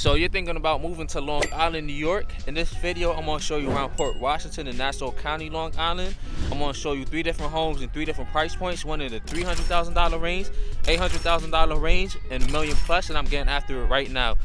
So you're thinking about moving to Long Island, New York? In this video, I'm going to show you around Port Washington and Nassau County, Long Island. I'm going to show you 3 different homes in 3 different price points. One in the $300,000 range, $800,000 range, and $1 million plus, and I'm getting after it right now.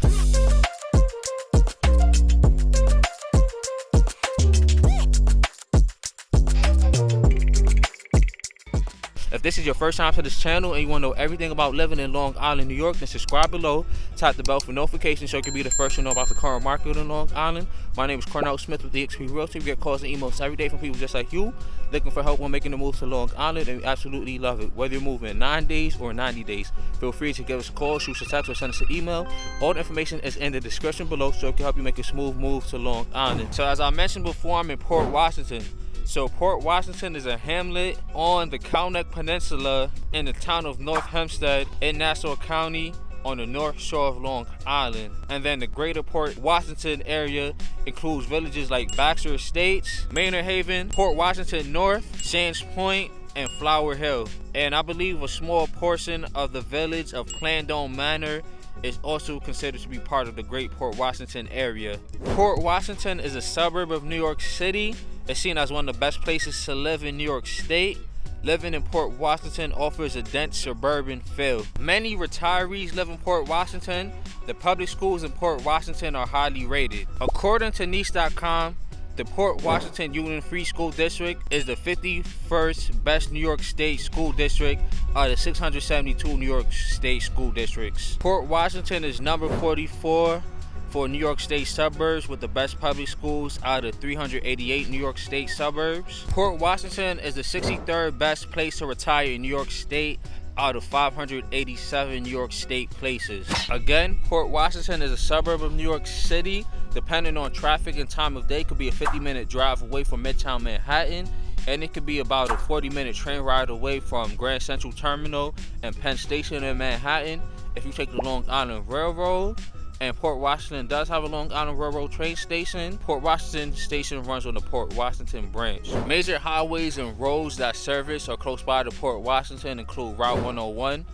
If this is your first time to this channel and you want to know everything about living in Long Island, New York, then subscribe below, tap the bell for notifications so you can be the first to know about the current market in Long Island. My name is Cornell Smith with eXp Realty. We get calls and emails every day from people just like you, looking for help on making the move to Long Island, and we absolutely love it. Whether you're moving in 9 days or 90 days, feel free to give us a call, shoot us a text, or send us an email. All the information is in the description below so it can help you make a smooth move to Long Island. So as I mentioned before, I'm in Port Washington. So Port Washington is a hamlet on the Kowneck Peninsula in the town of North Hempstead in Nassau County on the north shore of Long Island. And then the greater Port Washington area includes villages like Baxter Estates, Manor Haven, Port Washington North, Sands Point, and Flower Hill. And I believe a small portion of the village of Plandome Manor is also considered to be part of the Great Port Washington area. Port Washington is a suburb of New York City. It's seen as one of the best places to live in New York State. Living in Port Washington offers a dense suburban feel. Many retirees live in Port Washington. The public schools in Port Washington are highly rated. According to niche.com, the Port Washington Union Free School District is the 51st best New York State school district out of 672 New York State school districts. Port Washington is number 44 for New York State suburbs with the best public schools out of 388 New York State suburbs. Port Washington is the 63rd best place to retire in New York State out of 587 New York State places. Again, Port Washington is a suburb of New York City. Depending on traffic and time of day, could be a 50-minute drive away from Midtown Manhattan, and it could be about a 40-minute train ride away from Grand Central Terminal and Penn Station in Manhattan if you take the Long Island Railroad. And Port Washington does have a Long Island Railroad train station. Port Washington Station runs on the Port Washington branch. Major highways and roads that service or close by to Port Washington include Route 101,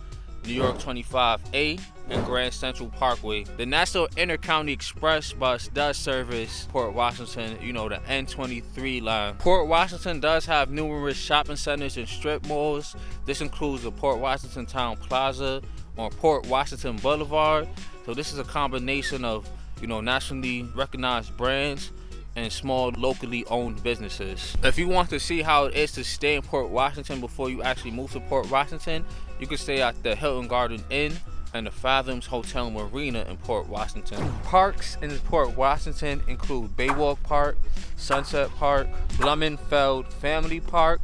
New York 25A, and Grand Central Parkway. The Nassau Inter-County Express bus does service Port Washington, the N23 line. Port Washington does have numerous shopping centers and strip malls. This includes the Port Washington Town Plaza on Port Washington Boulevard. So this is a combination of, nationally recognized brands and small locally owned businesses. If you want to see how it is to stay in Port Washington before you actually move to Port Washington, you can stay at the Hilton Garden Inn and the Fathoms Hotel Marina in Port Washington. Parks in Port Washington include Baywalk Park, Sunset Park, Blumenfeld Family Park,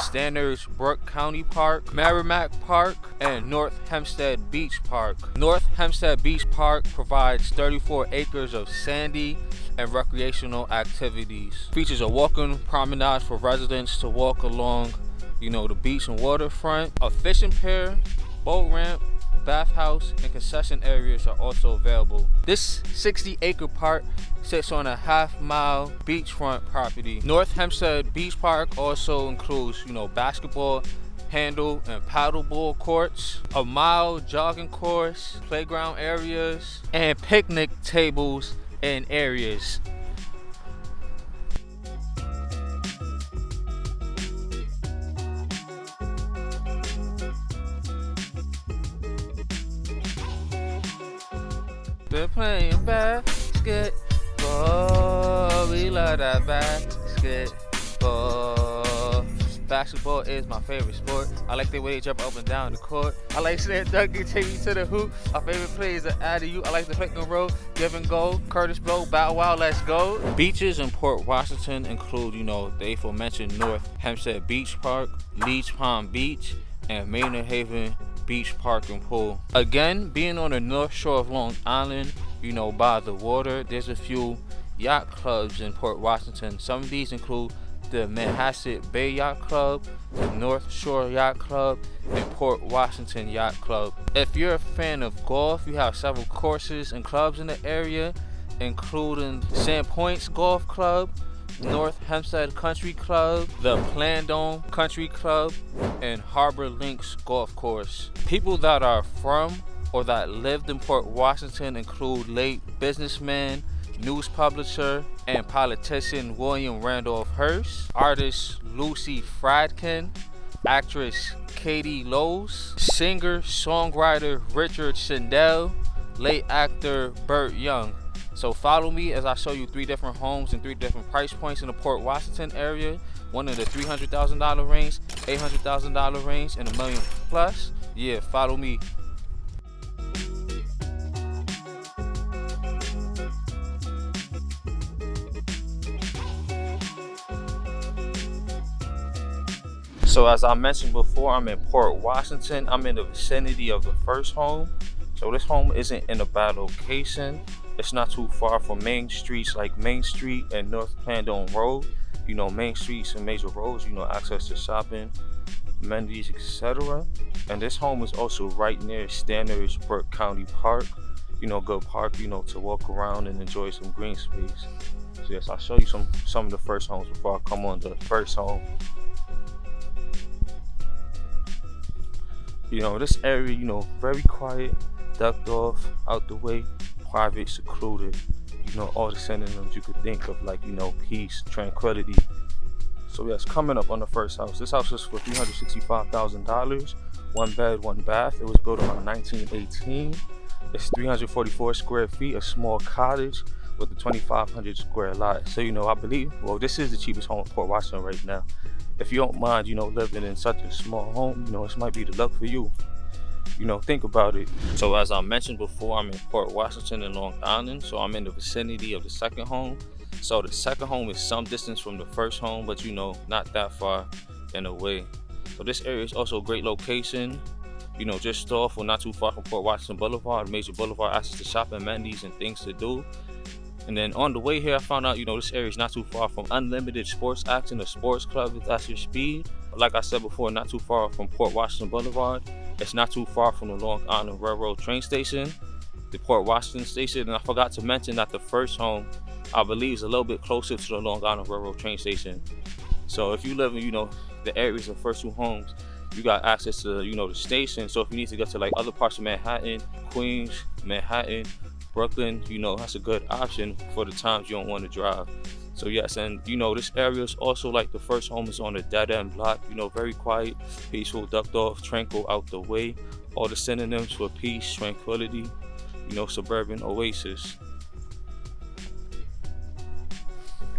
Standards Brook County Park, Merrimack Park, and North Hempstead Beach Park. North Hempstead Beach Park provides 34 acres of sandy and recreational activities. Features a walking promenade for residents to walk along, the beach and waterfront. A fishing pier, boat ramp, bathhouse, and concession areas are also available. This 60-acre park sits on a half-mile beachfront property. North Hempstead Beach Park also includes, basketball, handle, and paddleball courts, a mile jogging course, playground areas, and picnic tables and areas. They're playing basketball. We love that basketball. Basketball is my favorite sport. I like the way they jump up and down the court. I like seeing Dougie take me to the hoop. My favorite play is the out of you. I like the pick and roll, give and go, Curtis Blow, Bow Wow, let's go. Beaches in Port Washington include, the aforementioned North Hempstead Beach Park, Leech Pond Beach, and Manor Haven Beach Park and Pool. Again, being on the north shore of Long Island, by the water, there's a few yacht clubs in Port Washington. Some of these include the Manhasset Bay Yacht Club, the North Shore Yacht Club, and Port Washington Yacht Club. If you're a fan of golf, you have several courses and clubs in the area, including Sand Points Golf Club, North Hempstead Country Club, the Plandome Country Club, and Harbor Links Golf Course. People that are from or that lived in Port Washington include late businessman, news publisher, and politician William Randolph Hearst, artist Lucy Fradkin, actress Katie Lowes, singer-songwriter Richard Sindel, late actor Burt Young. So follow me as I show you 3 different homes and 3 different price points in the Port Washington area. One in the $300,000 range, $800,000 range, and $1 million plus. Yeah, follow me. So as I mentioned before, I'm in Port Washington. I'm in the vicinity of the first home. So this home isn't in a bad location. It's not too far from main streets like Main Street and North Clandon Road. You know, main streets and major roads, you know, access to shopping, amenities, etc. And this home is also right near Standards Burke County Park. You know, good park, you know, to walk around and enjoy some green space. So yes, I'll show you some of the first homes before I come on the first home. You know, this area, you know, very quiet, ducked off, out the way, private, secluded. You know, all the synonyms you could think of, like, you know, peace, tranquility. So yes, coming up on the first house. This house is for $365,000. 1 bed, 1 bath. It was built around 1918. It's 344 square feet, a small cottage with a 2,500 square lot. So, you know, I believe, well, this is the cheapest home in Port Washington right now. If you don't mind, you know, living in such a small home, you know, this might be the luck for you. You know, think about it. So as I mentioned before, I'm in Port Washington and Long Island. So I'm in the vicinity of the second home. So the second home is some distance from the first home, but, you know, not that far in a way. So this area is also a great location. You know, just off or not too far from Port Washington Boulevard, major boulevard, access to shopping, amenities, and things to do. And then on the way here, I found out, you know, this area is not too far from Unlimited Sports Action, a sports club if that's your speed. Like I said before, not too far from Port Washington Boulevard. It's not too far from the Long Island Railroad train station, the Port Washington station. And I forgot to mention that the first home, I believe, is a little bit closer to the Long Island Railroad train station. So if you live in, you know, the areas of first 2 homes, you got access to, you know, the station. So if you need to get to like other parts of Manhattan, Queens, Manhattan, Brooklyn, you know, that's a good option for the times you don't want to drive. So yes, and you know, this area is also like the first home is on a dead-end block, you know, very quiet, peaceful, ducked off, tranquil, out the way. All the synonyms for peace, tranquility, you know, suburban oasis.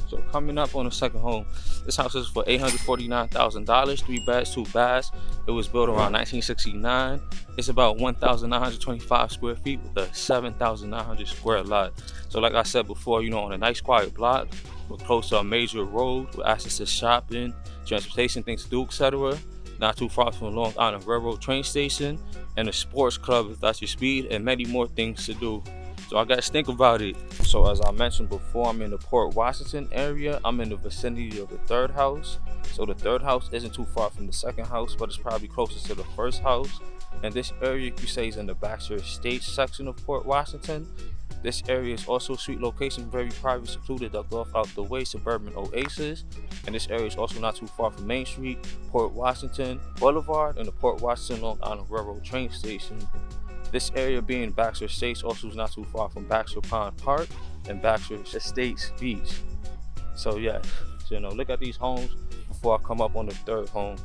So coming up on the second home, this house is for $849,000, 3 beds, 2 baths. It was built around 1969. It's about 1,925 square feet with a 7,900 square lot. So like I said before, you know, on a nice quiet block, we're close to a major road with access to shopping, transportation, things to do, etc. Not too far from the Long Island Railroad train station and a sports club if that's your speed, and many more things to do. So I guys think about it. So as I mentioned before, I'm in the Port Washington area. I'm in the vicinity of the third house. So the third house isn't too far from the second house, but it's probably closest to the first house. And this area, you could say, is in the Baxter Estates section of Port Washington. This area is also a sweet location, very private, secluded, ducked off, out the way, suburban oasis. And this area is also not too far from Main Street, Port Washington Boulevard, and the Port Washington Long Island Railroad train station. This area being Baxter Estates also is not too far from Baxter Pond Park and Baxter Estates Beach. So yeah, so, you know, look at these homes before I come up on the third home.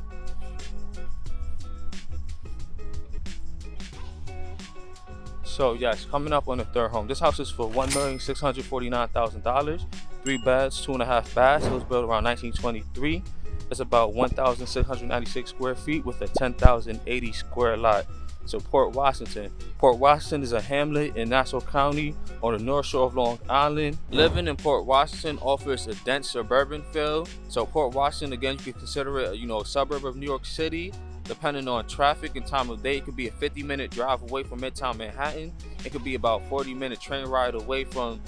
So yes, coming up on the third home. This house is for $1,649,000, 3 beds, 2.5 baths. It was built around 1923. It's about 1,696 square feet with a 10,080 square lot. So Port Washington. Port Washington is a hamlet in Nassau County on the north shore of Long Island. Living in Port Washington offers a dense suburban feel. So Port Washington, again, you can consider it, you know, a suburb of New York City. Depending on traffic and time of day, it could be a 50-minute drive away from Midtown Manhattan. It could be about a 40-minute train ride away from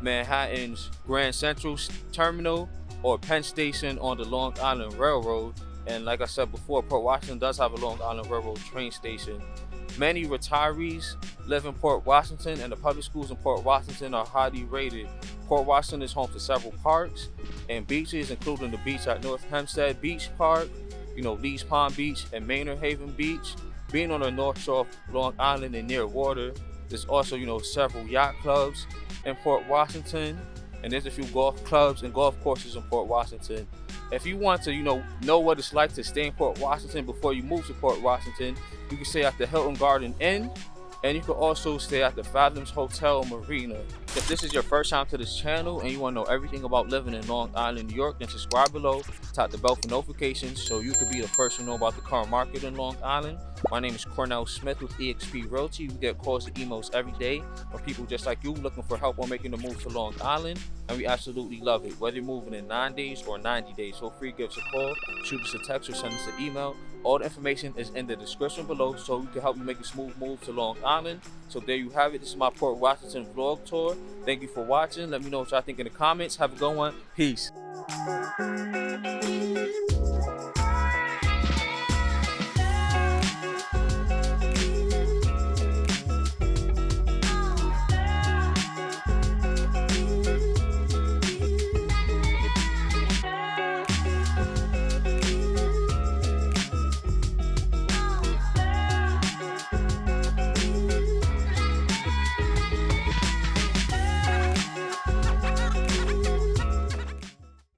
Manhattan's Grand Central Terminal or Penn Station on the Long Island Railroad. And like I said before, Port Washington does have a Long Island Railroad train station. Many retirees live in Port Washington, and the public schools in Port Washington are highly rated. Port Washington is home to several parks and beaches, including the beach at North Hempstead Beach Park, you know, Lee's Pond Beach and Maynard Haven Beach. Being on the North Shore of Long Island and near water, there's also, several yacht clubs in Port Washington, and there's a few golf clubs and golf courses in Port Washington. If you want to, know what it's like to stay in Port Washington before you move to Port Washington, you can stay at the Hilton Garden Inn, and you can also stay at the Fathoms Hotel Marina. If this is your first time to this channel and you want to know everything about living in Long Island, New York, then subscribe below, tap the bell for notifications so you can be the first to know about the current market in Long Island. My name is Cornell Smith with eXp Realty. We get calls and emails every day from people just like you looking for help on making the move to Long Island, and we absolutely love it. Whether you're moving in 9 days or 90 days, feel free to give us a call, shoot us a text, or send us an email. All the information is in the description below so we can help you make a smooth move to Long Island. So there you have it. This is my Port Washington vlog tour. Thank you for watching. Let me know what y'all think in the comments. Have a good one. Peace.